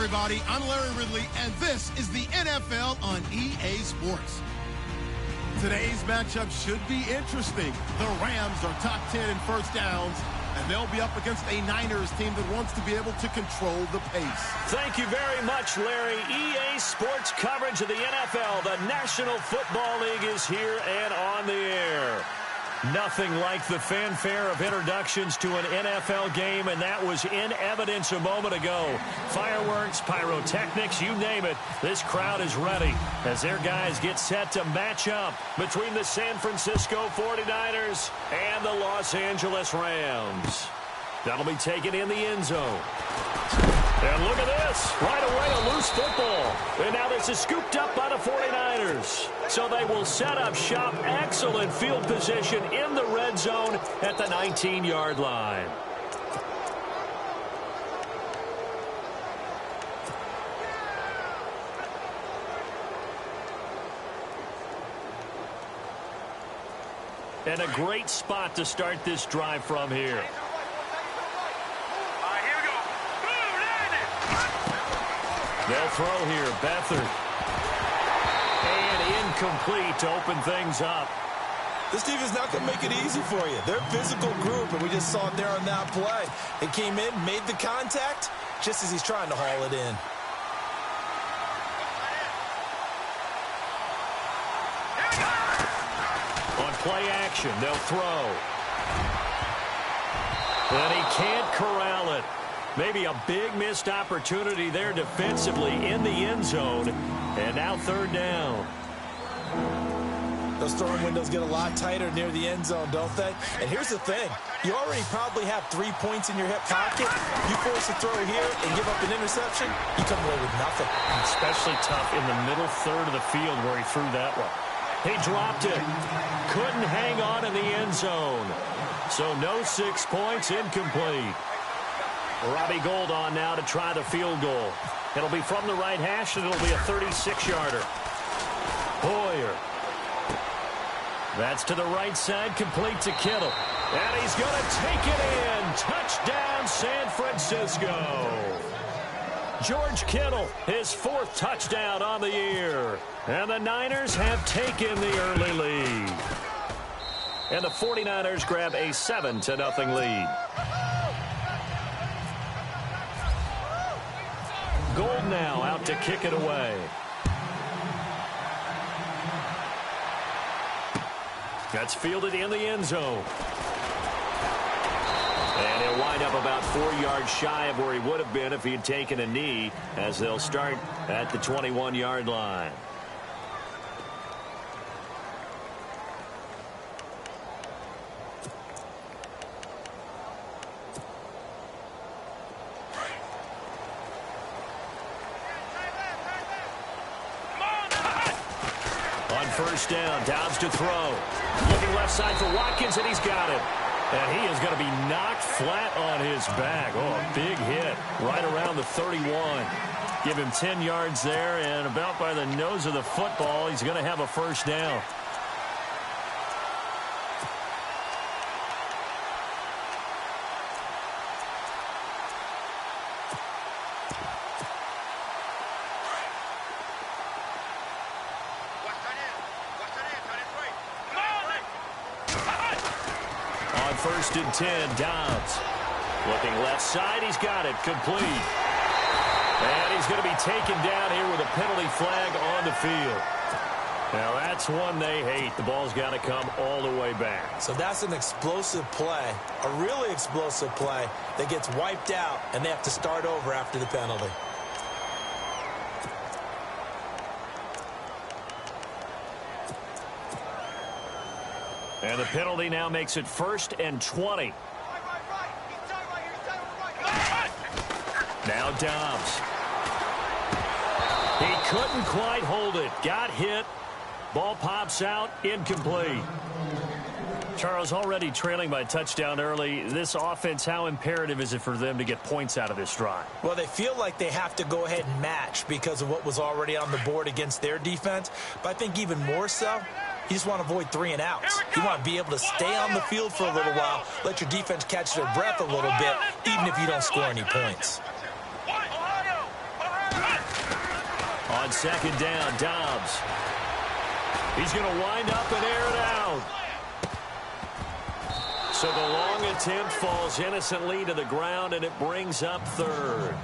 everybody. I'm Larry Ridley, and this is the NFL on EA Sports. Today's matchup should be interesting. The Rams are top 10 in first downs, and they'll be up against a Niners team that wants to be able to control the pace. Thank you very much, Larry. EA Sports coverage of the NFL. The National Football League is here and on the air. Nothing like the fanfare of introductions to an NFL game, and that was in evidence a moment ago. Fireworks, pyrotechnics, you name it. This crowd is ready as their guys get set to match up between the San Francisco 49ers and the Los Angeles Rams. That'll be taken in the end zone. And look at this. Right away, a loose football. And now this is scooped up by the 49ers. So they will set up shop. Excellent field position in the red zone at the 19-yard line. And a great spot to start this drive from here. They'll throw here. Beathard. And incomplete to open things up. This defense not going to make it easy for you. They're a physical group, and we just saw it there on that play. It came in, made the contact, just as he's trying to haul it in. On play action, they'll throw. And he can't corral it. Maybe a big missed opportunity there defensively in the end zone. And now third down. Those throwing windows get a lot tighter near the end zone, don't they? And here's the thing. You already probably have 3 points in your hip pocket. You force a throw here and give up an interception, you come away with nothing. Especially tough in the middle third of the field where he threw that one. He dropped it. Couldn't hang on in the end zone. So no 6 points, incomplete. Robbie Gould on now to try the field goal. It'll be from the right hash, and it'll be a 36-yarder. Hoyer. That's to the right side, complete to Kittle. And he's going to take it in. Touchdown, San Francisco. George Kittle, his 4th touchdown on the year. And the Niners have taken the early lead. And the 49ers grab a 7-0 lead. Gould now out to kick it away. That's fielded in the end zone. And he'll wind up about 4 yards shy of where he would have been if he had taken a knee, as they'll start at the 21-yard line. First down, Dobbs to throw. Looking left side for Watkins, and he's got it. And he is going to be knocked flat on his back. Oh, a big hit right around the 31. Give him 10 yards there, and about by the nose of the football, he's going to have a first down. First and 10, Dobbs. Looking left side, he's got it, complete. And he's going to be taken down here with a penalty flag on the field. Now that's one they hate. The ball's got to come all the way back. So that's an explosive play, a really explosive play that gets wiped out, and they have to start over after the penalty. And the penalty now makes it 1st and 20. Now Dobbs. He couldn't quite hold it. Got hit. Ball pops out. Incomplete. Charles, already trailing by a touchdown early. This offense, how imperative is it for them to get points out of this drive? Well, they feel like they have to go ahead and match because of what was already on the board against their defense. But I think even more so, you just want to avoid 3 and outs. You want to be able to stay on the field for a little while, let your defense catch their breath a little bit, even if you don't score any points. On second down, Dobbs. He's going to wind up and air it out. So the long attempt falls innocently to the ground, and it brings up third.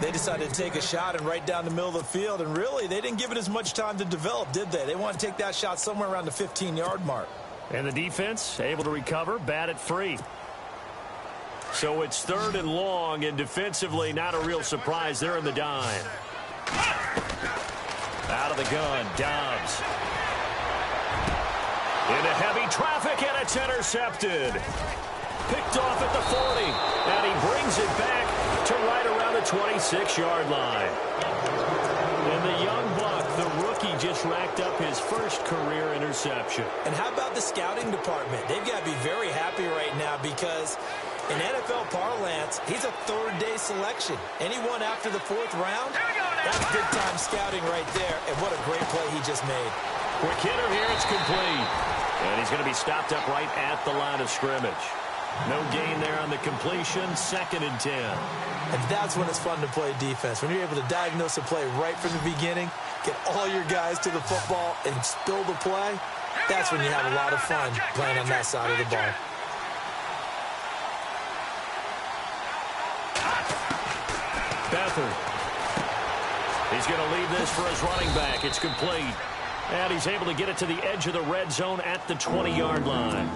They decided to take a shot and right down the middle of the field, and really, they didn't give it as much time to develop, did they? They want to take that shot somewhere around the 15-yard mark. And the defense able to recover, bat it free. So it's third and long, and defensively, not a real surprise. They're in the dime. Out of the gun, Dobbs. Into heavy traffic, and it's intercepted. Picked off at the 40, and he brings it back to right around the 26-yard line. And the young buck, the rookie, just racked up his first career interception. And how about the scouting department? They've got to be very happy right now because in NFL parlance, he's a third-day selection. Anyone after the fourth round, that's big-time scouting right there. And what a great play he just made. Quick hitter here, it's complete. And he's going to be stopped up right at the line of scrimmage. No gain there on the completion, 2nd and 10. And that's when it's fun to play defense. When you're able to diagnose a play right from the beginning, get all your guys to the football, and spill the play, that's when you have a lot of fun playing on that side of the ball. Beathard. He's going to leave this for his running back. It's complete. And he's able to get it to the edge of the red zone at the 20-yard line.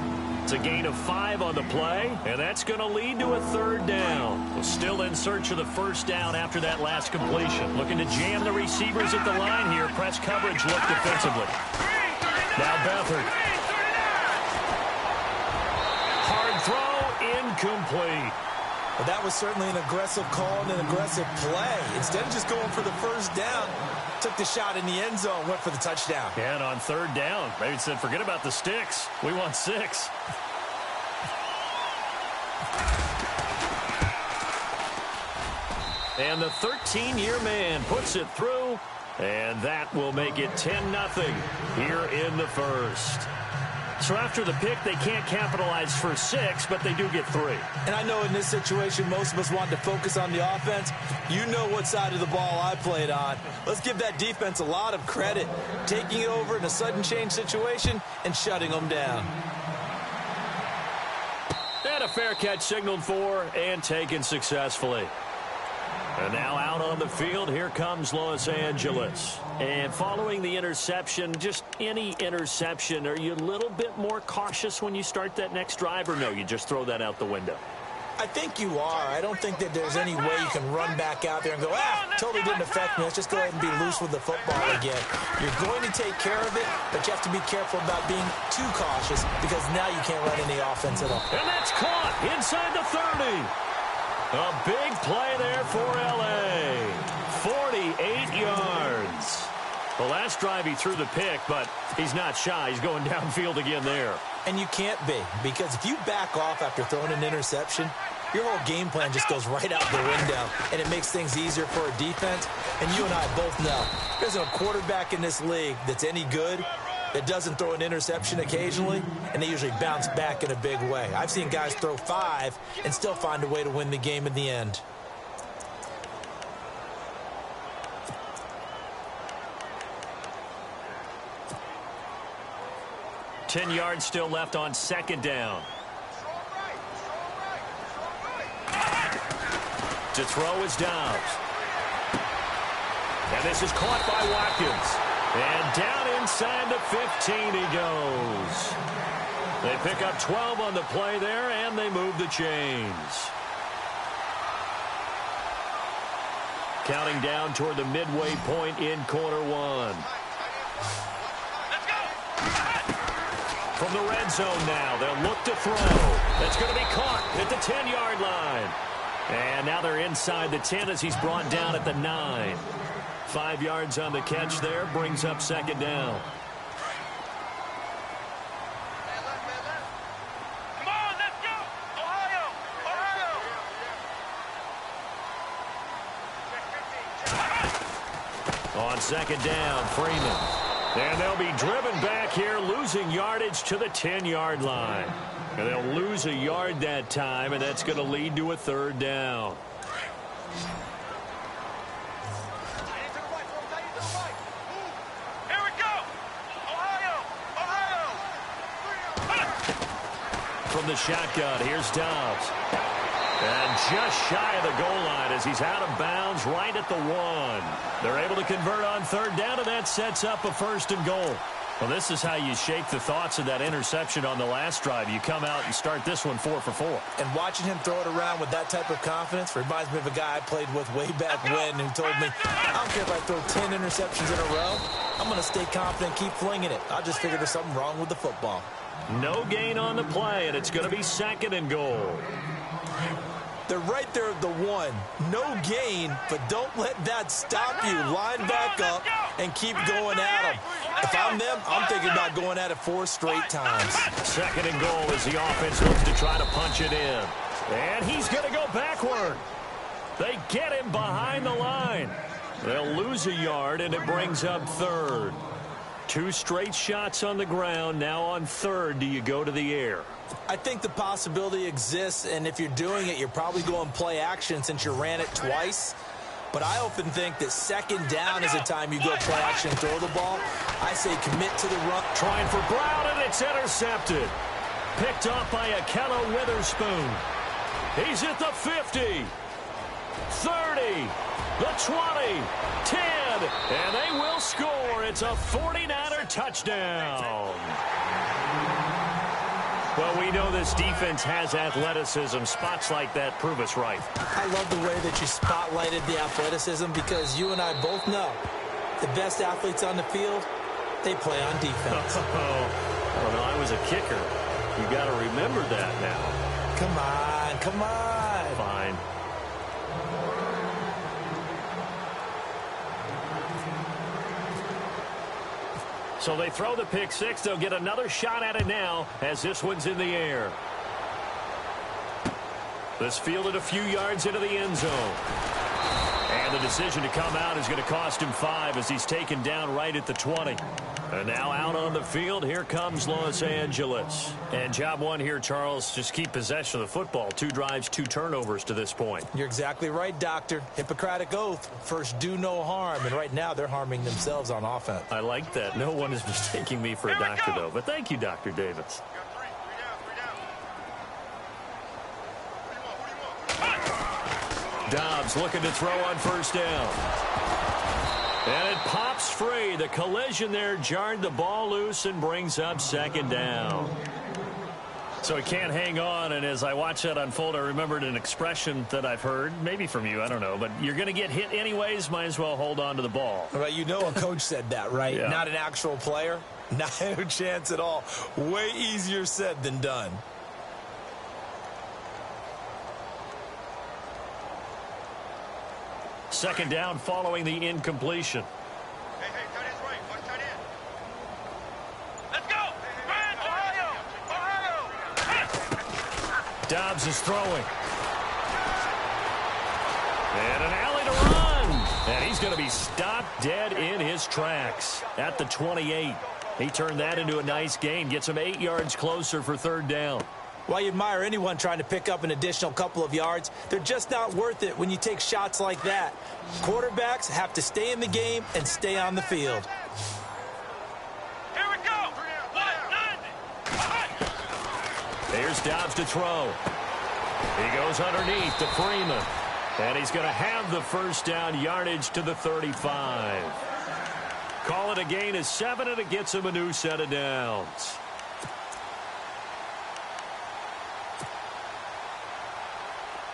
It's a gain of 5 on the play, and that's going to lead to a third down. We're still in search of the first down after that last completion. Looking to jam the receivers at the line here. Press coverage look defensively. Now Beathard. Hard throw, incomplete. Well, that was certainly an aggressive call and an aggressive play. Instead of just going for the first down, took the shot in the end zone, went for the touchdown. And on third down, maybe said, forget about the sticks. We want 6. And the 13-year man puts it through, and that will make it 10-0 here in the first. So after the pick, they can't capitalize for 6, but they do get 3. And I know in this situation, most of us want to focus on the offense. You know what side of the ball I played on. Let's give that defense a lot of credit, taking it over in a sudden change situation and shutting them down. And a fair catch signaled for and taken successfully. And now out on the field, here comes Los Angeles. And following the interception, just any interception, are you a little bit more cautious when you start that next drive, or no, you just throw that out the window? I think you are. I don't think that there's any way you can run back out there and go, totally didn't affect me. Let's just go ahead and be loose with the football again. You're going to take care of it, but you have to be careful about being too cautious because now you can't run any offense at all. And that's caught inside the 30. A big play there for L.A. 48 yards. The last drive he threw the pick, but he's not shy. He's going downfield again there. And you can't be, because if you back off after throwing an interception, your whole game plan just goes right out the window, and it makes things easier for a defense. And you and I both know there's no quarterback in this league that's any good that doesn't throw an interception occasionally, and they usually bounce back in a big way. I've seen guys throw 5 and still find a way to win the game in the end. Ten yards still left on second down. To throw is Dobbs. And this is caught by Watkins. And down inside the 15 he goes. They pick up 12 on the play there, and they move the chains. Counting down toward the midway point in quarter one. From the red zone now, they'll look to throw. That's going to be caught at the 10-yard line. And now they're inside the 10 as he's brought down at the 9. 5 yards on the catch there, brings up second down. Come on, let's go! Ohio! Ohio! On second down, Freeman. And they'll be driven back here, losing yardage to the 10-yard line. And they'll lose a yard that time, and that's going to lead to a third down. Hands to the right, bro. Hands to the right. from the shotgun. Here's Dobbs. And just shy of the goal line as he's out of bounds right at the 1. They're able to convert on third down, and that sets up a 1st and goal. Well, this is how you shake the thoughts of that interception on the last drive. You come out and start this one 4 for 4. And watching him throw it around with that type of confidence reminds me of a guy I played with way back when who told me, I don't care if I throw 10 interceptions in a row. I'm going to stay confident, keep flinging it. I just figured there's something wrong with the football. No gain on the play, and it's going to be 2nd and goal. They're right there at the 1. No gain, but don't let that stop you. Line back up and keep going at them. If I'm them, I'm thinking about going at it 4 straight times. 2nd and goal as the offense looks to try to punch it in. And he's going to go backward. They get him behind the line. They'll lose a yard, and it brings up 3rd. 2 straight shots on the ground. Now on 3rd, do you go to the air? I think the possibility exists, and if you're doing it, you're probably going play action since you ran it twice. But I often think that 2nd down is the time you go play action and throw the ball. I say commit to the run. Trying for Brown, and it's intercepted. Picked off by Akello Witherspoon. He's at the 50, 30, the 20, 10, and they will score. It's a 49er touchdown. Well, we know this defense has athleticism. Spots like that prove us right. I love the way that you spotlighted the athleticism because you and I both know the best athletes on the field, they play on defense. Well, no, I was a kicker. You got to remember that now. Come on, come on. Fine. So they throw the pick 6. They'll get another shot at it now as this one's in the air. This fielded a few yards into the end zone. And the decision to come out is going to cost him 5 as he's taken down right at the 20. And now out on the field, here comes Los Angeles. And job 1 here, Charles, just keep possession of the football. 2 drives, 2 turnovers to this point. You're exactly right, Doctor. Hippocratic oath. First, do no harm. And right now, they're harming themselves on offense. I like that. No one is mistaking me for a doctor, though. But thank you, Dr. Davis. Dobbs looking to throw on 1st down. And it pops free. The collision there jarred the ball loose and brings up 2nd down. So he can't hang on, and as I watch that unfold, I remembered an expression that I've heard, maybe from you, I don't know, but you're going to get hit anyways, might as well hold on to the ball. Well, you know a coach said that, right? Yeah. Not an actual player. Not a chance at all. Way easier said than done. Second down following the incompletion. Hey, tight end's right. Watch tight end. Let's go. Ohio. Dobbs is throwing. And an alley to run. And he's going to be stopped dead in his tracks at the 28. He turned that into a nice gain. Gets him 8 yards closer for 3rd down. Well, you admire anyone trying to pick up an additional couple of yards. They're just not worth it when you take shots like that. Quarterbacks have to stay in the game and stay on the field. Here we go. Here's Dobbs to throw. He goes underneath to Freeman. And he's going to have the 1st down, yardage to the 35. Call it a gain of 7, and it gets him a new set of downs.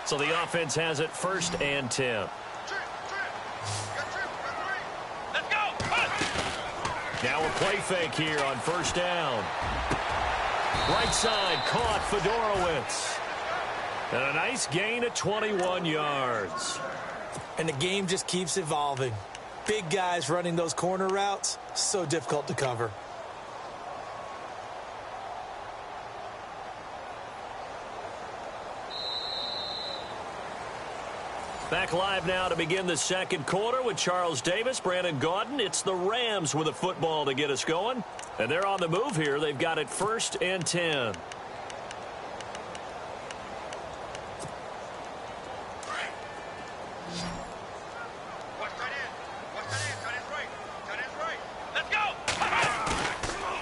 So the offense has it 1st and 10. Let's go. Now a play fake here on 1st down. Right side caught Fedorowicz. And a nice gain of 21 yards. And the game just keeps evolving. Big guys running those corner routes, so difficult to cover. Back live now to begin the 2nd quarter with Charles Davis, Brandon Gaudin. It's the Rams with a football to get us going. And they're on the move here. They've got it 1st and 10.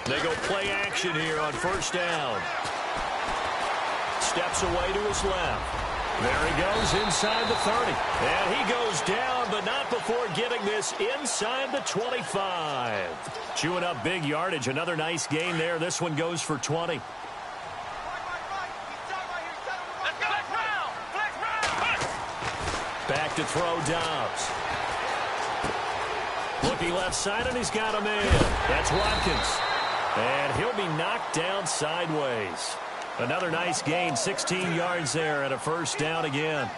They go play action here on 1st down. steps away to his left. There he goes inside the 30. And he goes down, but not before getting this inside the 25. Chewing up big yardage. Another nice gain there. This one goes for 20. Back to throw Dobbs. Looking left side, and he's got a man. That's Watkins. And he'll be knocked down sideways. Another nice gain, 16 yards there and a first down again.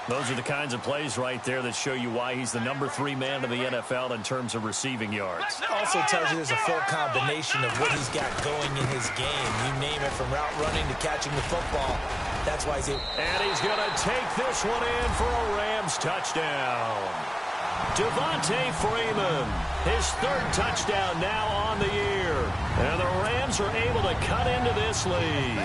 Those are the kinds of plays right there that show you why he's the number 3 man in the NFL in terms of receiving yards. Also tells you there's a full combination of what he's got going in his game. You name it, from route running to catching the football. That's why he's able. And he's going to take this one in for a Rams touchdown. Devontae Freeman, his 3rd touchdown now on the year. And the Rams are able to cut into this lead.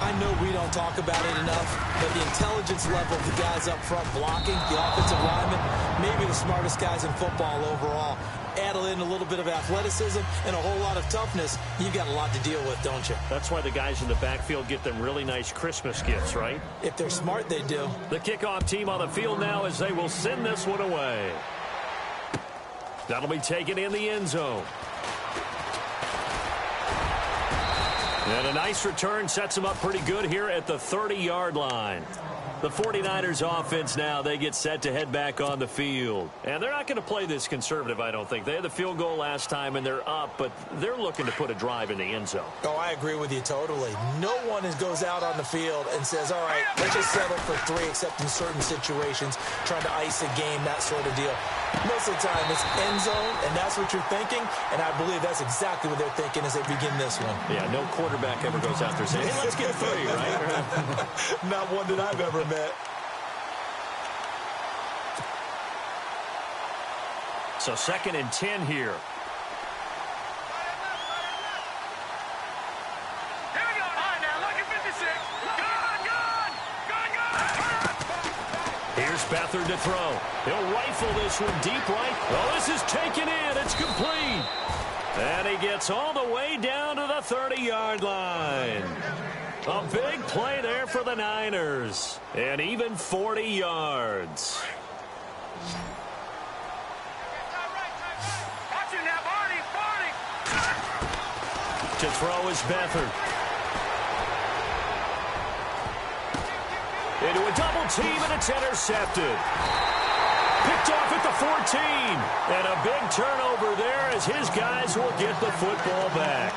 I know we don't talk about it enough, but the intelligence level of the guys up front blocking, the offensive linemen, maybe the smartest guys in football overall. Add in a little bit of athleticism and a whole lot of toughness, you've got a lot to deal with, don't you? That's why the guys in the backfield get them really nice Christmas gifts, right? If they're smart, they do. The kickoff team on the field now as they will send this one away. That'll be taken in the end zone. And a nice return sets them up pretty good here at the 30-yard line. The 49ers offense now, they get set to head back on the field. And they're not going to play this conservative, I don't think. They had the field goal last time, and they're up, but they're looking to put a drive in the end zone. Oh, I agree with you totally. No one goes out on the field and says, all right, let's just settle for 3, except in certain situations, trying to ice a game, that sort of deal. Most of the time, it's end zone, and that's what you're thinking, and I believe that's exactly what they're thinking as they begin this one. Yeah, no quarterback ever goes out there saying, hey, let's get 3, right? Not one that I've ever met. So 2nd and 10 here. Here's Beathard to throw. He'll rifle this one deep right. Oh, this is taken in. It's complete. And he gets all the way down to the 30-yard line. A big play there for the Niners. And even 40 yards. To throw is Beathard. Into a double team, and it's intercepted. Picked off at the 14. And a big turnover there as his guys will get the football back.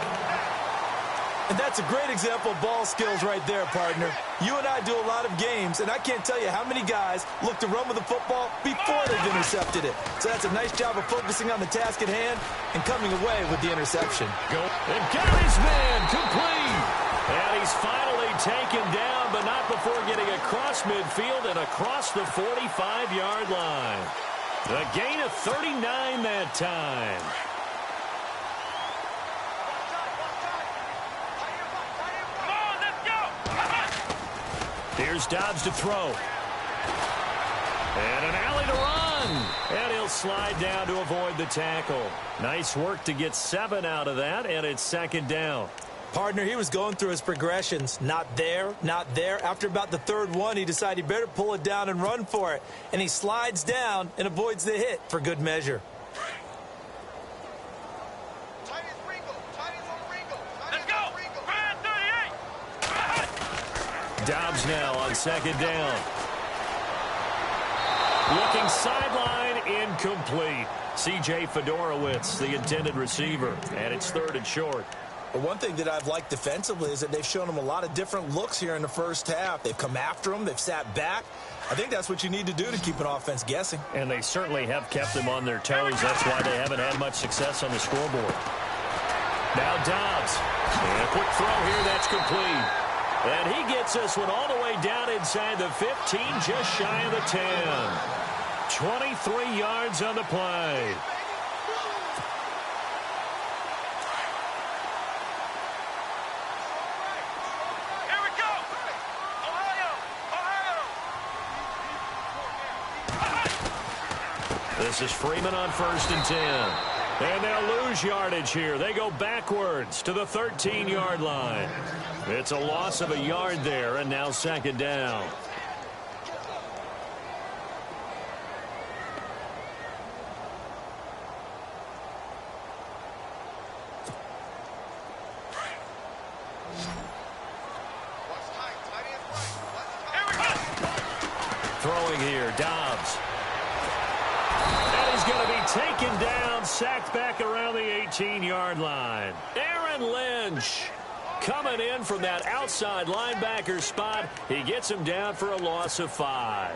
And that's a great example of ball skills right there, partner. You and I do a lot of games, and I can't tell you how many guys look to run with the football before they've intercepted it. So that's a nice job of focusing on the task at hand and coming away with the interception. Go. And got his man complete. And he's finally taken down, but not before getting across midfield and across the 45-yard line. A gain of 39 that time. Here's Dobbs to throw. And an alley to run. And he'll slide down to avoid the tackle. Nice work to get 7 out of that, and it's 2nd down. Partner, he was going through his progressions. Not there, not there. After about the 3rd one, he decided he better pull it down and run for it. And he slides down and avoids the hit for good measure. Dobbs now on 2nd down. Looking sideline, incomplete. C.J. Fedorowicz, the intended receiver, and it's 3rd and short. But one thing that I've liked defensively is that they've shown him a lot of different looks here in the first half. They've come after him. They've sat back. I think that's what you need to do to keep an offense guessing. And they certainly have kept them on their toes. That's why they haven't had much success on the scoreboard. Now Dobbs. And a quick throw here. That's complete. And he gets this one all the way down inside the 15, just shy of the 10. 23 yards on the play. Here we go. Ohio. This is Freeman on 1st and 10. And they'll lose yardage here. They go backwards to the 13-yard line. It's a loss of a yard there, and now second down. Throwing here, Dobbs. And he's going to be taken down, sacked back around the 18-yard line. Aaron Lynch coming in from that outside linebacker spot. He gets him down for a loss of 5.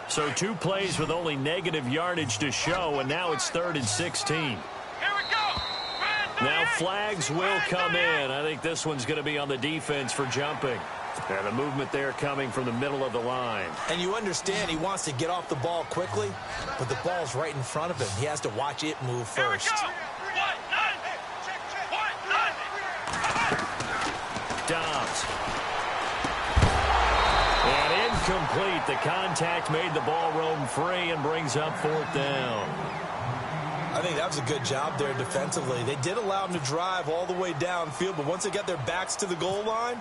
So 2 plays with only negative yardage to show, and now it's 3rd and 16. Here we go. Now flags will come in. I think this one's going to be on the defense for jumping. And the movement there coming from the middle of the line. And you understand he wants to get off the ball quickly, but the ball's right in front of him. He has to watch it move first. Dobbs. And incomplete. The contact made the ball roam free and brings up 4th down. I think that was a good job there defensively. They did allow him to drive all the way downfield, but once they got their backs to the goal line,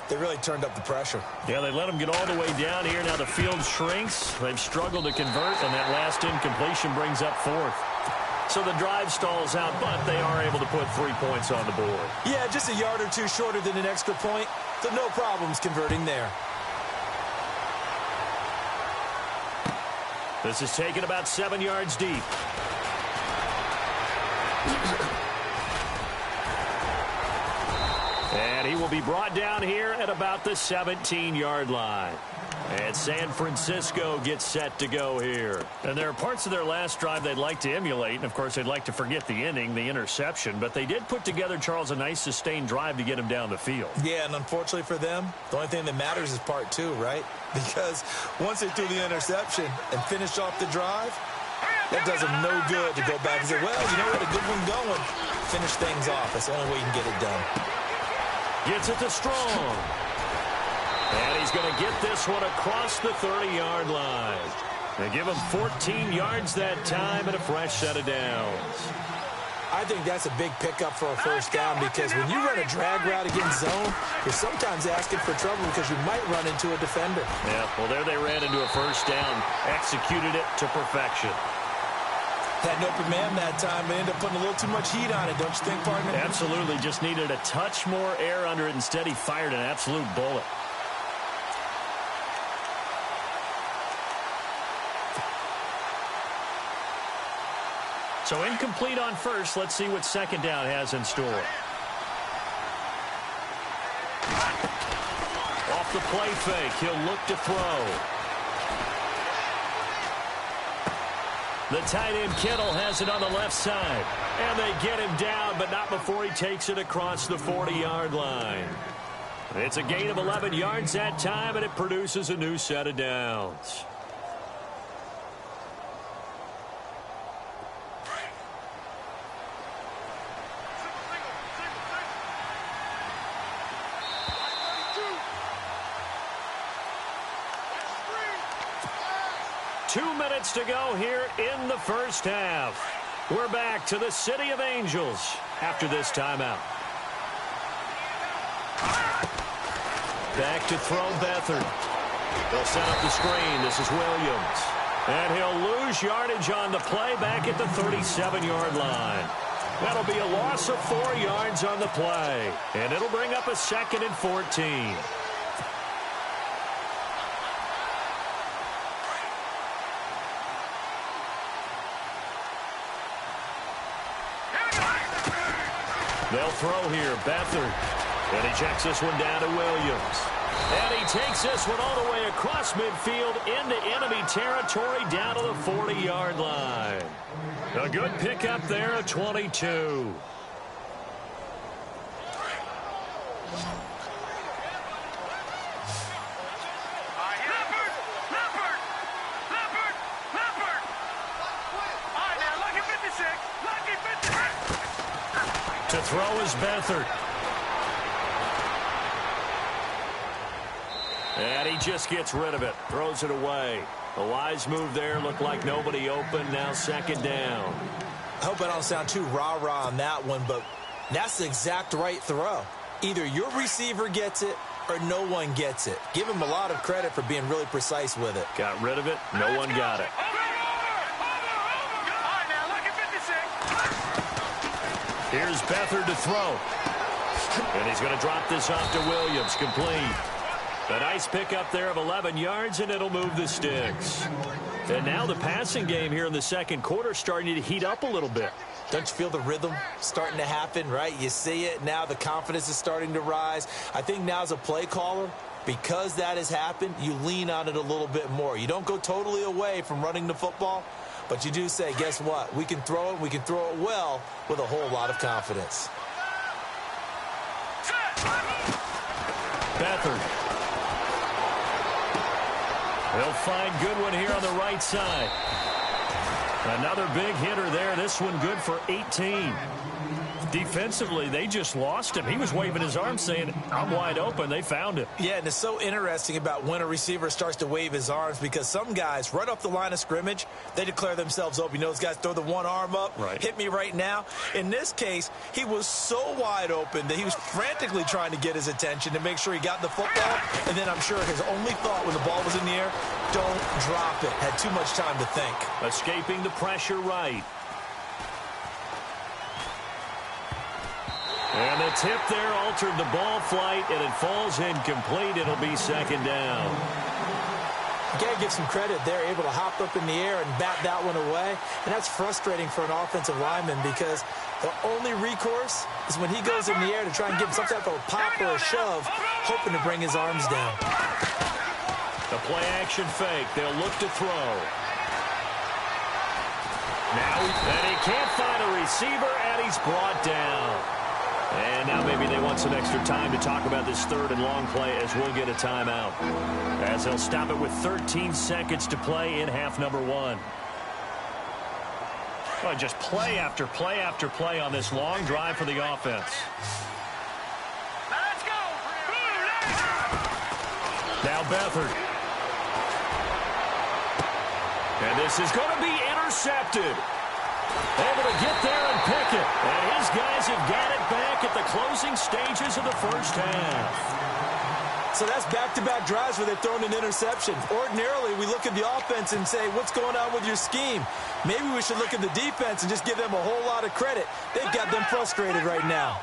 they really turned up the pressure. Yeah, they let them get all the way down here. Now the field shrinks. They've struggled to convert, and that last incompletion brings up 4th. So the drive stalls out, but they are able to put 3 points on the board. Yeah, just a yard or 2 shorter than an extra point, so no problems converting there. This is taken about 7 yards deep. And he will be brought down here at about the 17-yard line. And San Francisco gets set to go here. And there are parts of their last drive they'd like to emulate. And, of course, they'd like to forget the inning, the interception. But they did put together, Charles, a nice sustained drive to get him down the field. Yeah, and unfortunately for them, the only thing that matters is part 2, right? Because once they threw the interception and finished off the drive, that does them no good to go back and say, well, you know what, a good one going. Finish things off. That's the only way you can get it done. Gets it to Strong. And he's going to get this one across the 30-yard line. They give him 14 yards that time and a fresh set of downs. I think that's a big pickup for a first down because when you run a drag route against zone, you're sometimes asking for trouble because you might run into a defender. Yeah, well, there they ran into a first down, executed it to perfection. Had an open man that time, but ended up putting a little too much heat on it, don't you think, partner? Absolutely, just needed a touch more air under it. Instead, he fired an absolute bullet. So incomplete on first. Let's see what second down has in store. Off the play fake, he'll look to throw. The tight end Kittle has it on the left side. And they get him down, but not before he takes it across the 40-yard line. It's a gain of 11 yards that time, and it produces a new set of downs. Two minutes to go here in the first half. We're back to the City of Angels after this timeout. Back to throw Beathard. They'll set up the screen. This is Williams. And he'll lose yardage on the play back at the 37-yard line. That'll be a loss of 4 yards on the play. And it'll bring up a 2nd and 14. They'll throw here, Beathard. And he checks this one down to Williams. And he takes this one all the way across midfield into enemy territory down to the 40-yard line. A good pickup there at 22. To throw is Beathard. And he just gets rid of it. Throws it away. A wise move there. Looked like nobody open. Now second down. I hope I don't sound too rah-rah on that one, but that's the exact right throw. Either your receiver gets it or no one gets it. Give him a lot of credit for being really precise with it. Got rid of it. No one got it. Here's Beathard to throw. And he's going to drop this off to Williams. Complete. A nice pickup there of 11 yards, and it'll move the sticks. And now the passing game here in the second quarter starting to heat up a little bit. Don't you feel the rhythm starting to happen, right? You see it. Now the confidence is starting to rise. I think now as a play caller, because that has happened, you lean on it a little bit more. You don't go totally away from running the football, but you do say, guess what? We can throw it. We can throw it well with a whole lot of confidence. Beathard. They'll find Goodwin here on the right side. Another big hitter there. This one good for 18. Defensively, they just lost him. He was waving his arms saying, I'm wide open. They found him. Yeah, and it's so interesting about when a receiver starts to wave his arms because some guys, right off the line of scrimmage, they declare themselves open. You know, those guys throw the one arm up, right. Hit me right now. In this case, he was so wide open that he was frantically trying to get his attention to make sure he got the football. And then I'm sure his only thought when the ball was in the air, don't drop it. Had too much time to think. Escaping the pressure right. And the tip there altered the ball flight, and it falls incomplete. It'll be second down. You got to give some credit. They're able to hop up in the air and bat that one away. And that's frustrating for an offensive lineman because the only recourse is when he goes in the air to try and give some type of a pop or a shove, hoping to bring his arms down. The play-action fake. They'll look to throw. Now he can't find a receiver, and he's brought down. And now maybe they want some extra time to talk about this third and long play as we'll get a timeout. As they'll stop it with 13 seconds to play in half number one. Well, just play after play after play on this long drive for the offense. Let's go! Now Beathard. And this is going to be intercepted. Able to get there and pick it. And his guys have got it back at the closing stages of the first half. So that's back-to-back drives where they've thrown an interception. Ordinarily, we look at the offense and say, what's going on with your scheme? Maybe we should look at the defense and just give them a whole lot of credit. They've got them frustrated right now.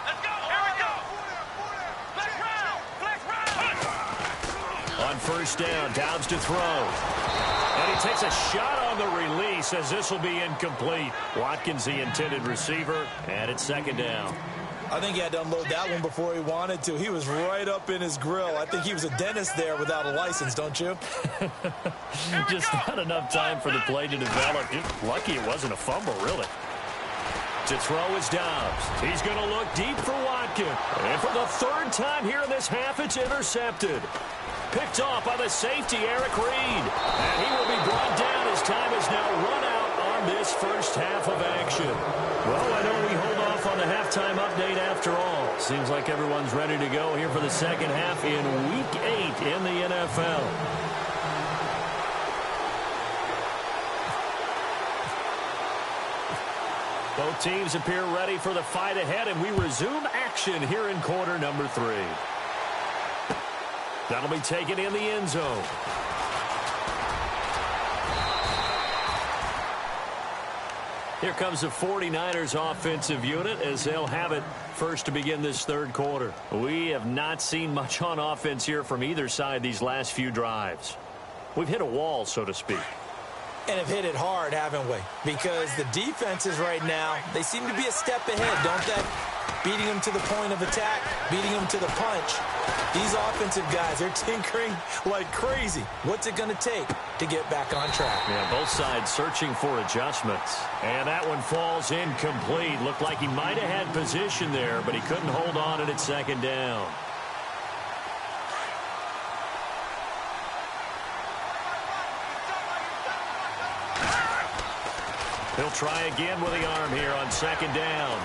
Let's go! Here we go! Flex round! Flex round! On first down, Downs to throw. And he takes a shot on the release as this will be incomplete. Watkins, the intended receiver, and it's second down. I think he had to unload that one before he wanted to. He was right up in his grill. I think he was a dentist there without a license, don't you? Just not enough time for the play to develop. Just lucky it wasn't a fumble, really. To throw is Downs. He's going to look deep for Watkins. And for the third time here in this half, it's intercepted. Picked off by the safety, Eric Reed. And he will be brought down as time has now run out on this first half of action. Well, I know we hold off on the halftime update after all. Seems like everyone's ready to go here for the second half in Week 8 in the NFL. Both teams appear ready for the fight ahead, and we resume action here in quarter number 3. That'll be taken in the end zone. Here comes the 49ers offensive unit as they'll have it first to begin this third quarter. We have not seen much on offense here from either side these last few drives. We've hit a wall, so to speak. And have hit it hard, haven't we? Because the defenses right now, they seem to be a step ahead, don't they? Beating them to the point of attack, beating them to the punch. These offensive guys, they're tinkering like crazy. What's it going to take to get back on track? Yeah, both sides searching for adjustments. And that one falls incomplete. Looked like he might have had position there, but he couldn't hold on at second down. He'll try again with the arm here on second down.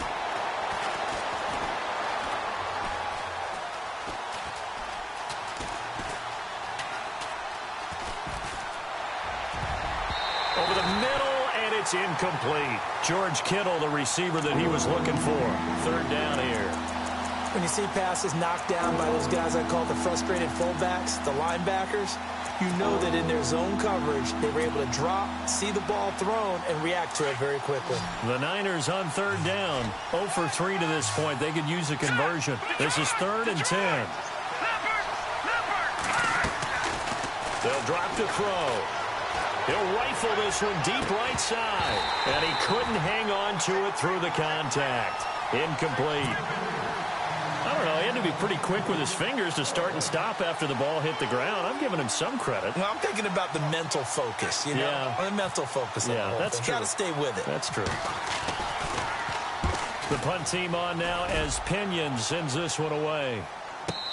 it's incomplete. George Kittle, the receiver that he was looking for. Third down here. When you see passes knocked down by those guys I call the frustrated fullbacks, the linebackers, you know that in their zone coverage, they were able to drop, see the ball thrown, and react to it very quickly. The Niners on third down. 0 for 3 to this point. They could use a conversion. This is 3rd and 10. They'll drop to throw. He'll rifle this one deep right side. And he couldn't hang on to it through the contact. Incomplete. I don't know. He had to be pretty quick with his fingers to start and stop after the ball hit the ground. I'm giving him some credit. Well, I'm thinking about the mental focus, you know? Yeah. The mental focus. Yeah, that's true. Got to stay with it. That's true. The punt team on now as Pinion sends this one away.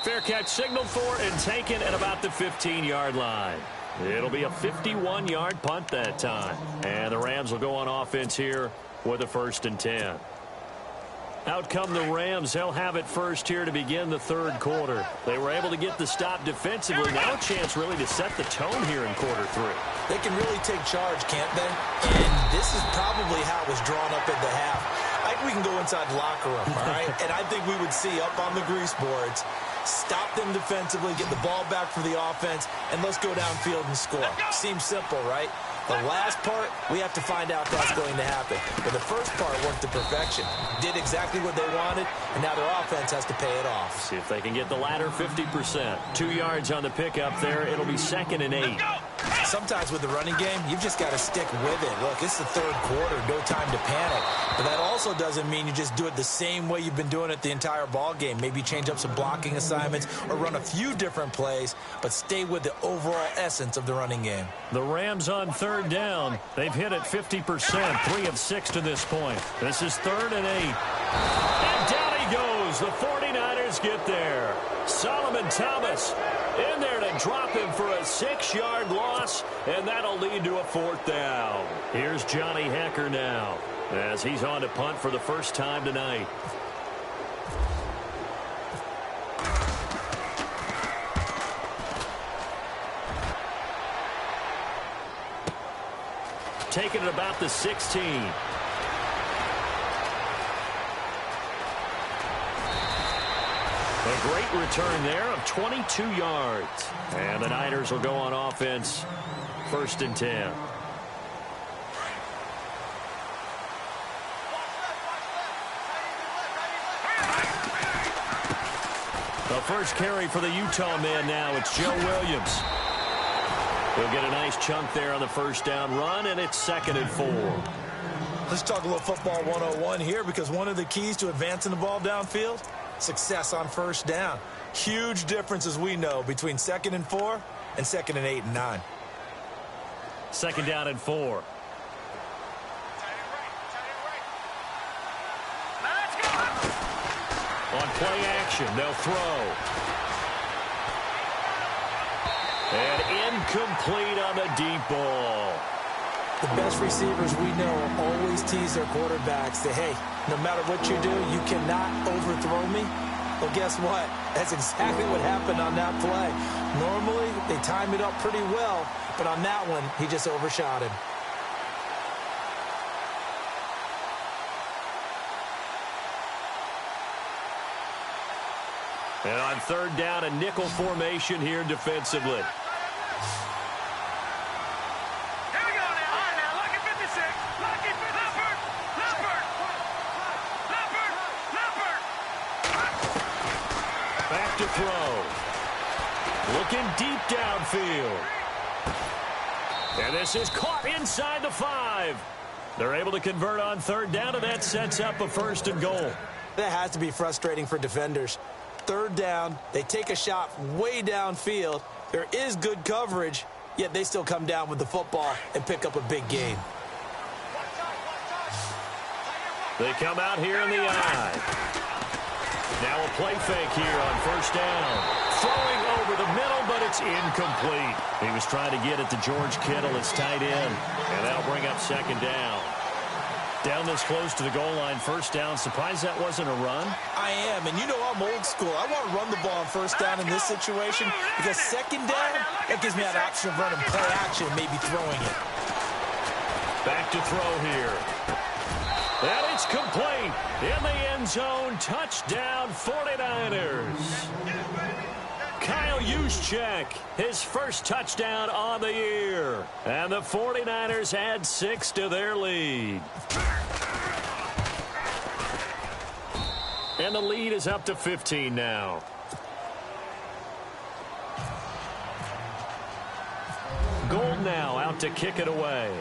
Fair catch signaled for and taken at about the 15-yard line. It'll be a 51-yard punt that time. And the Rams will go on offense here with a 1st and 10. Out come the Rams. They'll have it first here to begin the 3rd quarter. They were able to get the stop defensively. Now a chance really to set the tone here in quarter 3. They can really take charge, can't they? And this is probably how it was drawn up at the half. I think we can go inside the locker room, all right? And I think we would see up on the grease boards, stop them defensively, get the ball back for the offense, and let's go downfield and score. Seems simple, right? The last part, we have to find out if that's going to happen. But the first part worked to perfection. Did exactly what they wanted, and now their offense has to pay it off. See if they can get the latter 50%. 2 yards on the pickup there. It'll be 2nd and 8. Sometimes with the running game, you've just got to stick with it. Look, it's the 3rd quarter. No time to panic. But that also doesn't mean you just do it the same way you've been doing it the entire ball game. Maybe change up some blocking assignments or run a few different plays, but stay with the overall essence of the running game. The Rams on 3rd down. They've hit it 50%, 3 of 6 to this point. This is 3rd and 8. And down he goes. The 49ers get there. Solomon Thomas in there to drop him for a 6-yard loss, and that'll lead to a 4th down. Here's Johnny Hecker now as he's on to punt for the first time tonight. Taking it about the 16. A great return there of 22 yards. And the Niners will go on offense. 1st and 10. The first carry for the Utah man now. It's Joe Williams. He'll get a nice chunk there on the 1st down run, and it's 2nd and 4. Let's talk a little football 101 here, because one of the keys to advancing the ball downfield, success on 1st down. Huge difference, as we know, between 2nd and 4 and 2nd and 8 and 9. 2nd down and 4. On play action, they'll throw. And incomplete on the deep ball. The best receivers we know always tease their quarterbacks that, hey, no matter what you do, you cannot overthrow me. Well, guess what? That's exactly what happened on that play. Normally, they time it up pretty well, but on that one, he just overshot him. And on 3rd down, a nickel formation here defensively. Back to throw. Looking deep downfield. And this is caught inside the 5. They're able to convert on 3rd down, and that sets up a 1st and goal. That has to be frustrating for defenders. 3rd down, they take a shot way downfield. There is good coverage, yet they still come down with the football and pick up a big gain. They come out here in the eye. Now a play fake here on 1st down. Throwing over the middle, but it's incomplete. He was trying to get it to George Kittle, his tight end, and that'll bring up 2nd down. Down this close to the goal line, 1st down. Surprised that wasn't a run? I am, and you know I'm old school. I want to run the ball on 1st down in this situation because 2nd down, that gives me that option of running play action and maybe throwing it. Back to throw here. And it's complete. In the end zone, touchdown 49ers. Kyle Juszczyk, his first touchdown on the year. And the 49ers add 6 to their lead. And the lead is up to 15 now. Gold now out to kick it away.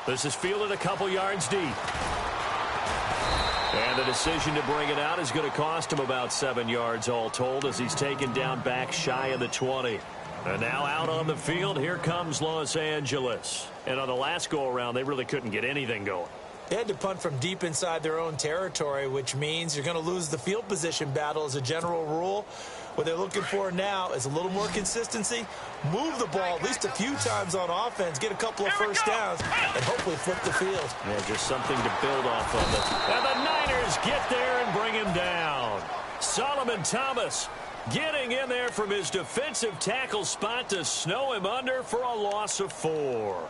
This is fielded a couple yards deep. And the decision to bring it out is going to cost him about 7 yards all told as he's taken down back shy of the 20. And now out on the field, here comes Los Angeles. And on the last go-around, they really couldn't get anything going. They had to punt from deep inside their own territory, which means you're going to lose the field position battle as a general rule. What they're looking for now is a little more consistency, move the ball at least a few times on offense, get a couple of first downs, and hopefully flip the field. Yeah, just something to build off of. And the Niners get there and bring him down. Solomon Thomas getting in there from his defensive tackle spot to snow him under for a loss of 4.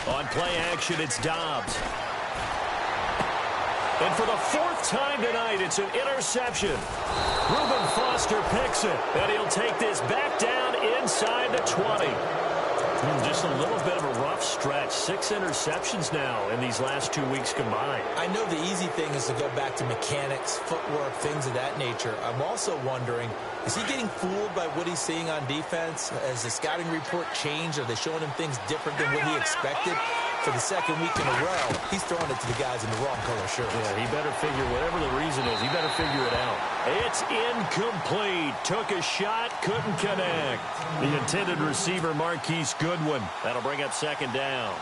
On play action, it's Dobbs. And for the 4th time tonight, it's an interception. Reuben Foster picks it, and he'll take this back down inside the 20. Just a little bit of a rough stretch. 6 interceptions now in these last 2 weeks combined. I know the easy thing is to go back to mechanics, footwork, things of that nature. I'm also wondering, is he getting fooled by what he's seeing on defense? Has the scouting report changed? Are they showing him things different than what he expected? For the 2nd week in a row, he's throwing it to the guys in the wrong color shirts. Yeah, he better figure, whatever the reason is, he better figure it out. It's incomplete. Took a shot, couldn't connect. The intended receiver, Marquise Goodwin. That'll bring up 2nd down.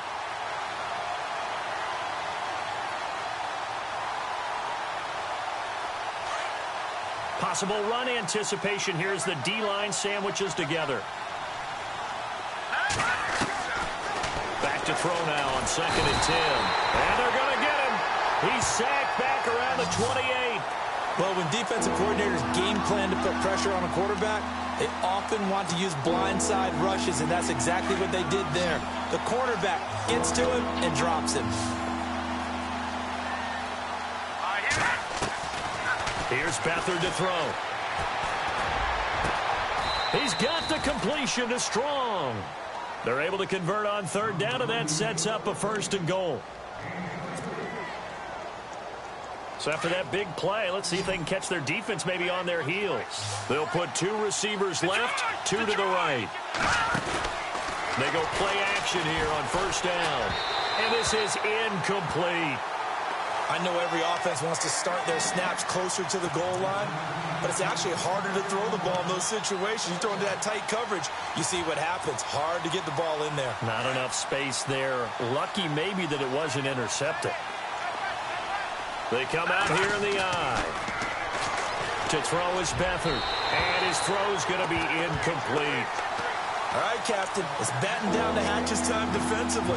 Possible run anticipation here as the D-line sandwiches together. Back to throw now on 2nd and 10. And they're going to get him. He's sacked back around the 28. Well, when defensive coordinators game plan to put pressure on a quarterback, they often want to use blindside rushes, and that's exactly what they did there. The cornerback gets to him and drops him. Here's Beathard to throw. He's got the completion to Strong. They're able to convert on 3rd down, and that sets up a 1st and goal. So after that big play, let's see if they can catch their defense maybe on their heels. They'll put 2 receivers left, 2 to the right. They go play action here on 1st down. And this is incomplete. I know every offense wants to start their snaps closer to the goal line, but it's actually harder to throw the ball in those situations. You throw into that tight coverage, you see what happens. Hard to get the ball in there. Not enough space there. Lucky maybe that it wasn't intercepted. They come out here in the eye. To throw is Beathard, and his throw's going to be incomplete. All right, Captain, it's batten down the hatches time defensively.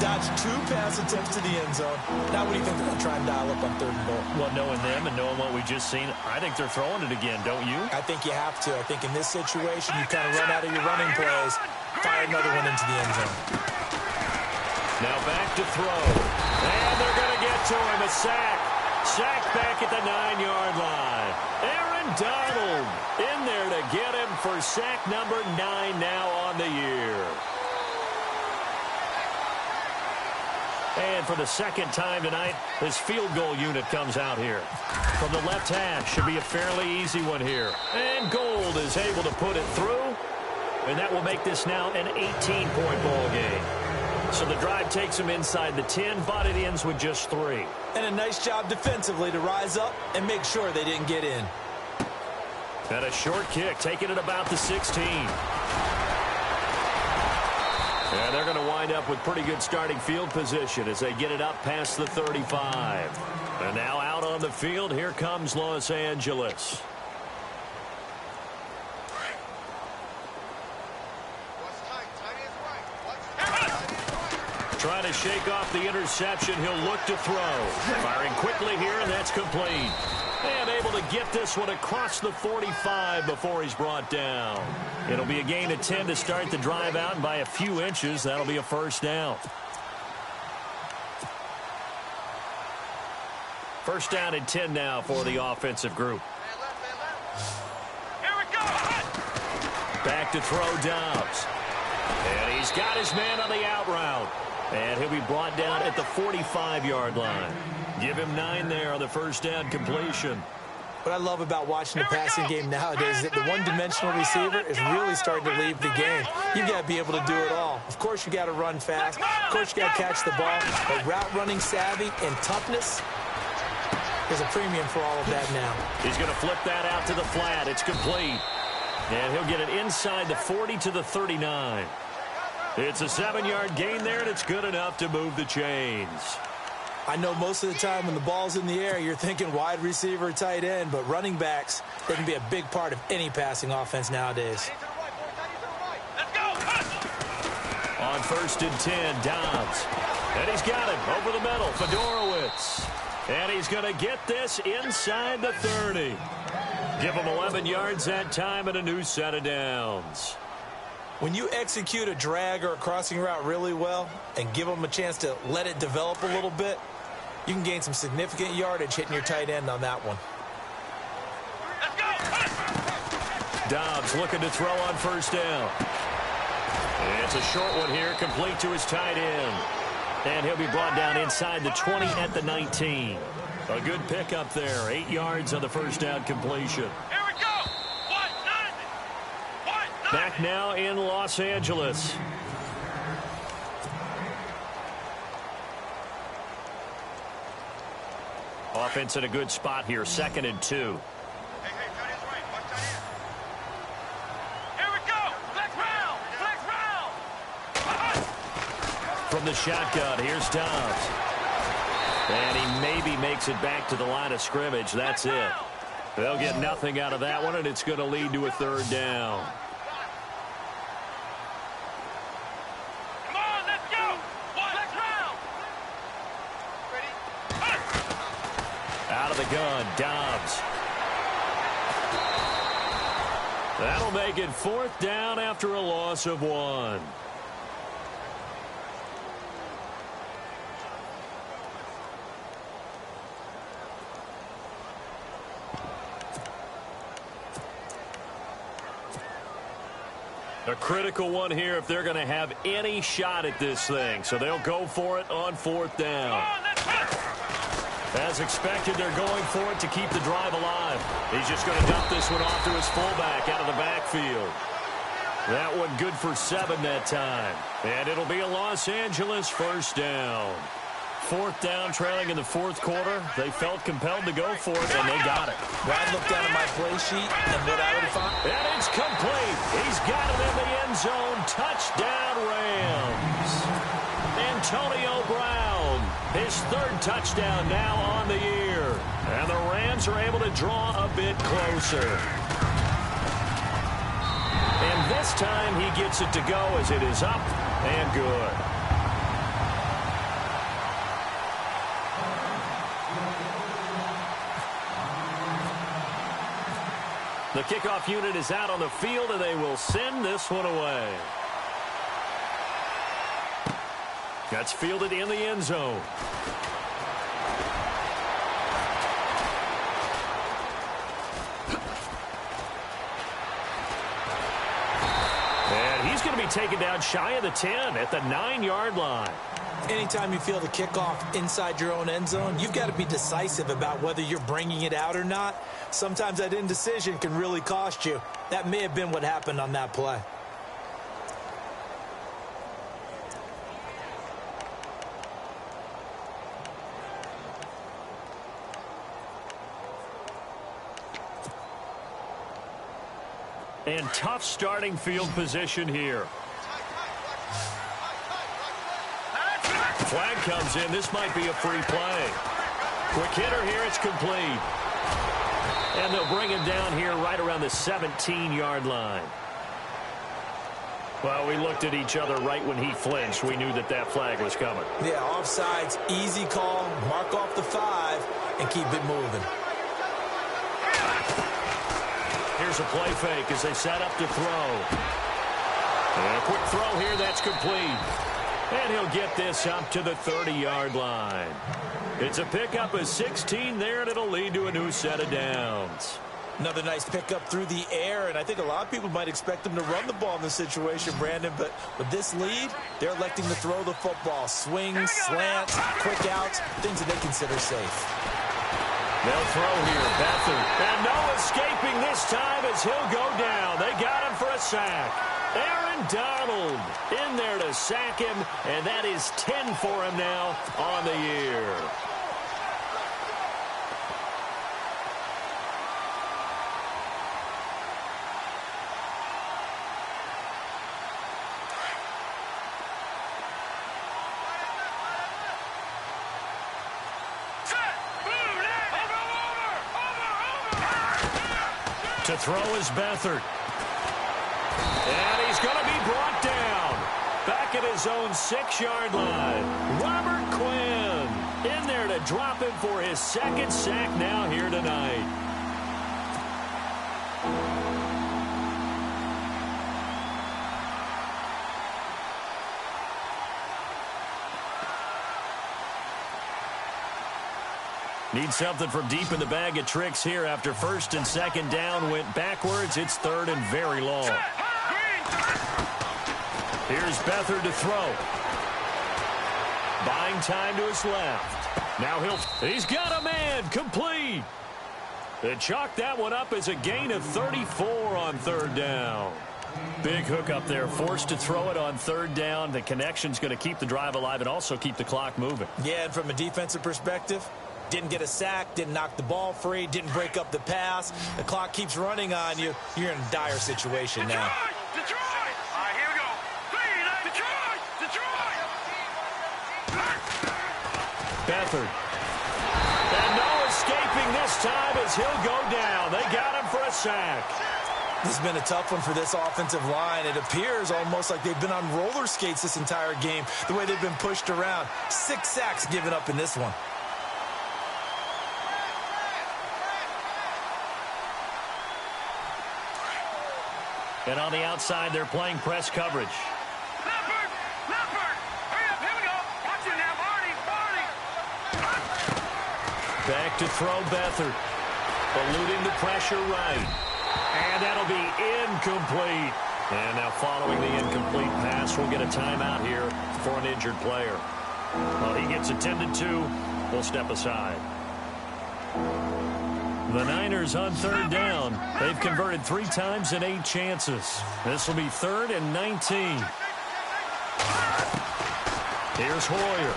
Dodged 2 pass attempts to the end zone. Now what do you think they're going to try and dial up on 3rd and goal? Well, knowing them and knowing what we just seen, I think they're throwing it again, don't you? I think you have to. I think in this situation, you kind of run out of your running plays, fire another one into the end zone. Now back to throw. And they're going to get to him. A sack. Sack back at the 9-yard line. Aaron Donald in there to get him for sack number 9 now on the year. And for the 2nd time tonight, his field goal unit comes out here. From the left hash, should be a fairly easy one here. And Gold is able to put it through. And that will make this now an 18-point ball game. So the drive takes him inside the 10, but it ends with just 3. And a nice job defensively to rise up and make sure they didn't get in. And a short kick, taking it about the 16. And they're going to wind up with pretty good starting field position as they get it up past the 35. And now out on the field, here comes Los Angeles. Trying to shake off the interception. He'll look to throw. Firing quickly here, and that's complete. And able to get this one across the 45 before he's brought down. It'll be a gain of 10 to start the drive out, and by a few inches, that'll be a first down. First down and 10 now for the offensive group. Here we go. Back to throw Dobbs. And he's got his man on the out route. And he'll be brought down at the 45-yard line. Give him 9 there on the first down completion. What I love about watching the passing game nowadays is that the one-dimensional receiver is really starting to leave the game. You've got to be able to do it all. Of course, you got to run fast. Of course, you got to catch the ball. But route running savvy and toughness, there's a premium for all of that now. He's going to flip that out to the flat. It's complete. And he'll get it inside the 40 to the 39. It's a 7-yard gain there, and it's good enough to move the chains. I know most of the time when the ball's in the air, you're thinking wide receiver, tight end, but running backs, they can be a big part of any passing offense nowadays. Let's go. On first and 10, Dobbs. And he's got it over the middle, Fedorowicz. And he's going to get this inside the 30. Give him 11 yards that time and a new set of downs. When you execute a drag or a crossing route really well and give them a chance to let it develop a little bit, you can gain some significant yardage hitting your tight end on that one. Let's go. Dobbs looking to throw on first down. It's a short one here, complete to his tight end. And he'll be brought down inside the 20 at the 19. A good pickup there, 8 yards on the first down completion. Here we go. Back now in Los Angeles. Offense in a good spot here, 2nd and 2. Hey, cut his right. Watch that in. Here we go. Flex round. From the shotgun, here's Dobbs. And he maybe makes it back to the line of scrimmage. That's it. They'll get nothing out of that one, and it's going to lead to a 3rd down. Come on, let's go. Flex round. Ready? Out of the gun, Dobbs. That'll make it 4th down after a loss of 1. A critical one here if they're going to have any shot at this thing. So they'll go for it on 4th down. As expected, they're going for it to keep the drive alive. He's just going to dump this one off to his fullback out of the backfield. That one good for 7 that time. And it'll be a Los Angeles 1st down. 4th down, trailing in the 4th quarter. They felt compelled to go for it, and they got it. When I looked down at my play sheet and what I would have found. And it's complete. He's got it in the end zone. Touchdown, Rams. Antonio Brown, his 3rd touchdown now on the year. And the Rams are able to draw a bit closer. And this time he gets it to go as it is up and good. The kickoff unit is out on the field, and they will send this one away. That's fielded in the end zone. And he's going to be taken down shy of the 10 at the 9-yard line. Anytime you feel the kickoff inside your own end zone, you've got to be decisive about whether you're bringing it out or not. Sometimes that indecision can really cost you. That may have been what happened on that play. And tough starting field position here. Flag comes in. This might be a free play. Quick hitter here. It's complete. And they'll bring him down here right around the 17-yard line. Well, we looked at each other right when he flinched. We knew that that flag was coming. Yeah, offsides, easy call. Mark off the 5 and keep it moving. Here's a play fake as they set up to throw. And a quick throw here, that's complete. And he'll get this up to the 30-yard line. It's a pickup of 16 there, and it'll lead to a new set of downs. Another nice pickup through the air, and I think a lot of people might expect them to run the ball in this situation, Brandon, but with this lead, they're electing to throw the football. Swings, slants, quick outs, things that they consider safe. They'll throw here, Beathard. And no escaping this time as he'll go down. They got him for a sack. Aaron Donald in there to sack him, and that is 10 for him now on the year. To throw is Beathard. And he's going to be brought down. Back at his own 6-yard line. Robert Quinn in there to drop him for his second sack now here tonight. Need something from deep in the bag of tricks here after first and second down went backwards. It's third and very long. Here's Beathard to throw. Buying time to his left. Now he's got a man complete. They chalk that one up as a gain of 34 on third down. Big hook up there, forced to throw it on third down. The connection's going to keep the drive alive and also keep the clock moving. Yeah, and from a defensive perspective, didn't get a sack, didn't knock the ball free, didn't break up the pass. The clock keeps running on you. You're in a dire situation now. Detroit! All right, here we go. Detroit! Beathard. And no escaping this time as he'll go down. They got him for a sack. This has been a tough one for this offensive line. It appears almost like they've been on roller skates this entire game, the way they've been pushed around. 6 sacks given up in this one. And on the outside, they're playing press coverage. Leopard! Hurry up, here we go. Watch it now, Barney. Back to throw Beathard. Eluding the pressure right. And that'll be incomplete. And now following the incomplete pass, we'll get a timeout here for an injured player. Well, he gets attended to. We'll step aside. The Niners on third down. They've converted 3 times and 8 chances. This will be 3rd and 19. Here's Hoyer.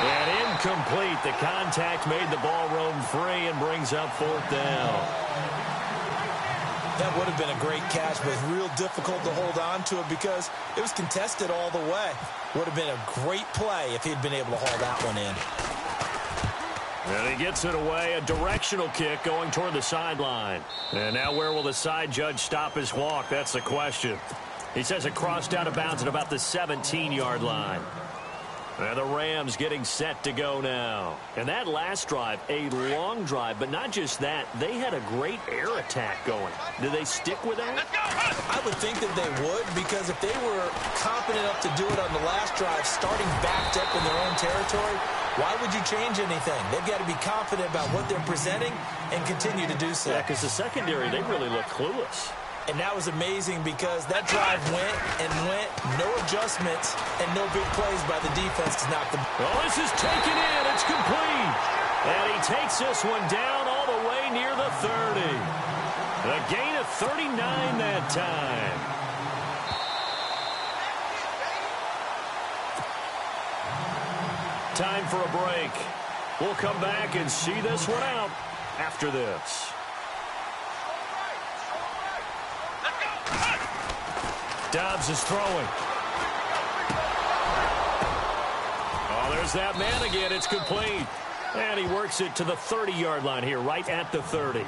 And incomplete. The contact made the ball roam free and brings up 4th down. That would have been a great catch, but it's real difficult to hold on to it because it was contested all the way. Would have been a great play if he'd been able to haul that one in. And he gets it away, a directional kick going toward the sideline. And now where will the side judge stop his walk? That's the question. He says it crossed out of bounds at about the 17-yard line. And the Rams getting set to go now. And that last drive, a long drive, but not just that. They had a great air attack going. Do they stick with that? I would think that they would, because if they were confident enough to do it on the last drive, starting backed up in their own territory, why would you change anything? They've got to be confident about what they're presenting and continue to do so. Yeah, because the secondary, they really look clueless. And that was amazing because that drive went and went, no adjustments, and no big plays by the defense to knock the... Oh, this is taken in. It's complete. And he takes this one down all the way near the 30. A gain of 39 that time. Time for a break. We'll come back and see this one out after this. Dobbs is throwing. Oh, there's that man again. It's complete. And he works it to the 30-yard line here, right at the 30.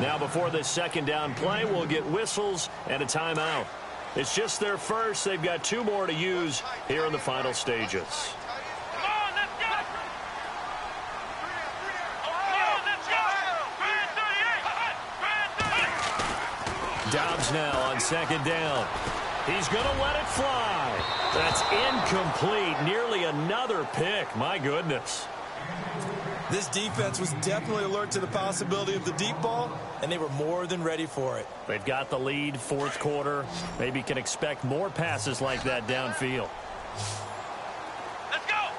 Now before this second down play, we'll get whistles and a timeout. It's just their first. They've got 2 more to use here in the final stages. Dobbs now on second down. He's going to let it fly. That's incomplete. Nearly another pick. My goodness. This defense was definitely alert to the possibility of the deep ball, and they were more than ready for it. They've got the lead, fourth quarter. Maybe can expect more passes like that downfield. Let's go.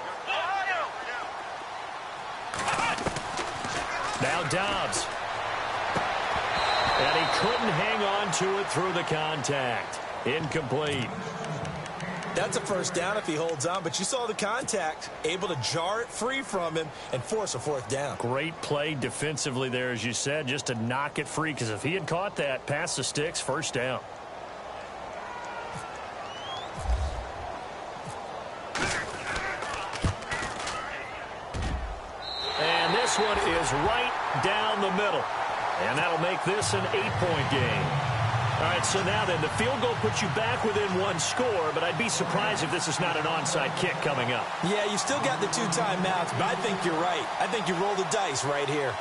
Now Dobbs. And he couldn't hang on to it through the contact. Incomplete. That's a first down if he holds on, but you saw the contact, able to jar it free from him and force a fourth down. Great play defensively there, as you said, just to knock it free, because if he had caught that, past the sticks, first down. And this one is right down the middle. And that'll make this an 8-point game. All right, so now then, the field goal puts you back within 1 score, but I'd be surprised if this is not an onside kick coming up. Yeah, you still got the 2 timeouts, but I think you're right. I think you roll the dice right here.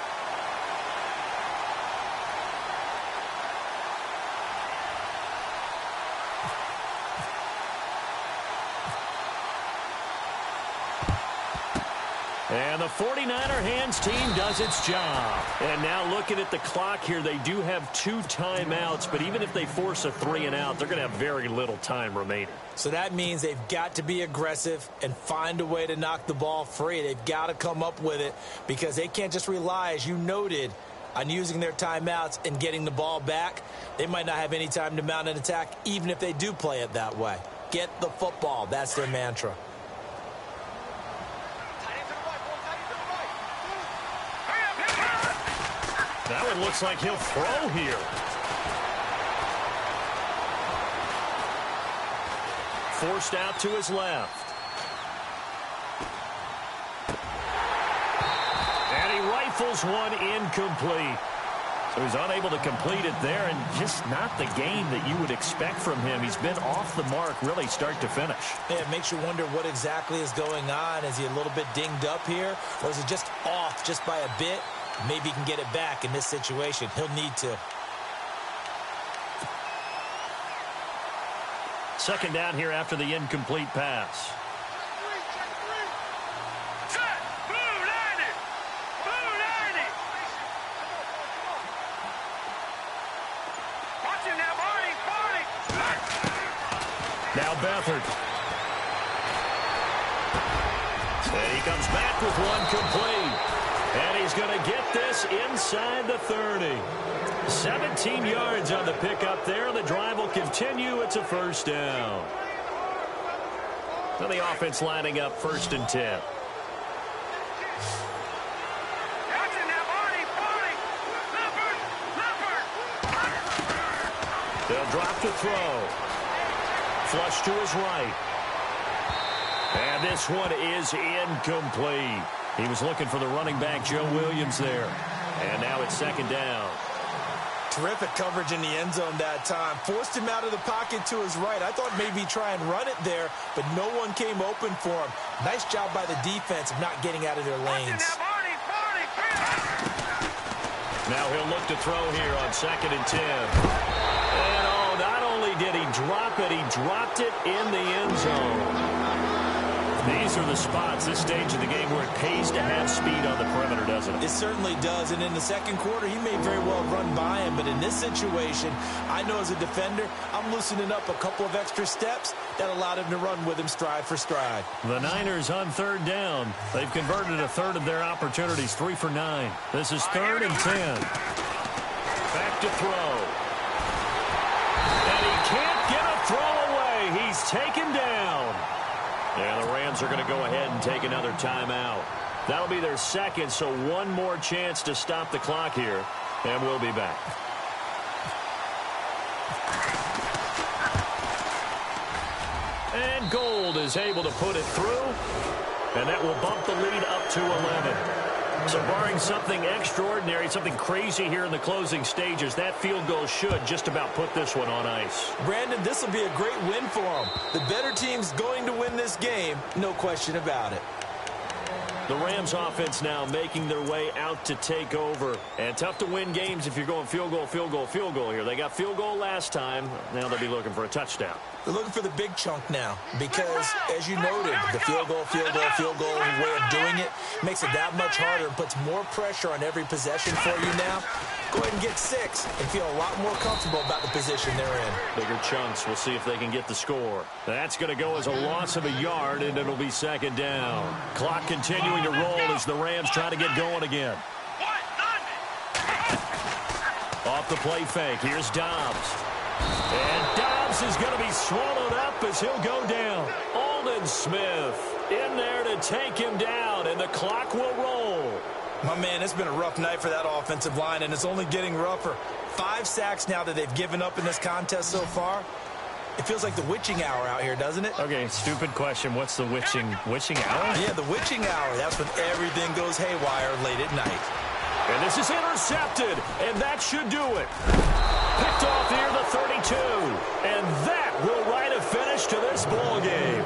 And the 49er hands team does its job. And now looking at the clock here, they do have 2 timeouts, but even if they force a 3-and-out, they're going to have very little time remaining. So that means they've got to be aggressive and find a way to knock the ball free. They've got to come up with it because they can't just rely, as you noted, on using their timeouts and getting the ball back. They might not have any time to mount an attack, even if they do play it that way. Get the football. That's their mantra. That one looks like he'll throw here. Forced out to his left. And he rifles one incomplete. So he's unable to complete it there, and just not the game that you would expect from him. He's been off the mark really start to finish. Yeah, it makes you wonder what exactly is going on. Is he a little bit dinged up here, or is he just off just by a bit? Maybe he can get it back in this situation. He'll need to. Second down here after the incomplete pass. Set. Blue 90. Blue 90. Watch him now, Barney. Now Beathard. And he comes back with one complete. And he's going to get this inside the 30. 17 yards on the pickup there. The drive will continue. It's a first down. So the offense lining up 1st and 10. They'll drop to throw. Flush to his right. And this one is incomplete. He was looking for the running back, Joe Williams, there. And now it's second down. Terrific coverage in the end zone that time. Forced him out of the pocket to his right. I thought maybe try and run it there, but no one came open for him. Nice job by the defense of not getting out of their lanes. Now he'll look to throw here on 2nd and 10. And, oh, not only did he drop it, he dropped it in the end zone. These are the spots, this stage of the game, where it pays to have speed on the perimeter, doesn't it? It certainly does, and in the second quarter, he may very well run by him, but in this situation, I know as a defender, I'm loosening up a couple of extra steps that allowed him to run with him stride for stride. The Niners on 3rd down. They've converted a third of their opportunities, 3 for 9. This is 3rd and 10. Back to throw. And he can't get a throw away. He's taken down. And the Rams are going to go ahead and take another timeout. That'll be their second, so one more chance to stop the clock here, and we'll be back. And Gold is able to put it through, and that will bump the lead up to 11. So barring something extraordinary, something crazy here in the closing stages, that field goal should just about put this one on ice. Brandon, this will be a great win for them. The better team's going to win this game, no question about it. The Rams offense now making their way out to take over. And tough to win games if you're going field goal, field goal, field goal here. They got field goal last time. Now they'll be looking for a touchdown. They're looking for the big chunk now because, as you noted, the field goal way of doing it makes it that much harder and puts more pressure on every possession for you now. Go ahead and get 6 and feel a lot more comfortable about the position they're in. Bigger chunks. We'll see if they can get the score. That's going to go as a loss of a yard, and it'll be second down. Clock continuing to roll as the Rams try to get going again. Off the play fake. Here's Dobbs. And Dobbs is going to be swallowed up as he'll go down. Aldon Smith in there to take him down, and the clock will roll. My man, it's been a rough night for that offensive line, and it's only getting rougher. 5 sacks now that they've given up in this contest so far. It feels like the witching hour out here, doesn't it? Okay, stupid question. What's the witching hour? Yeah, the witching hour. That's when everything goes haywire late at night. And this is intercepted, and that should do it. Picked off near the 32, and that will write a finish to this ball game.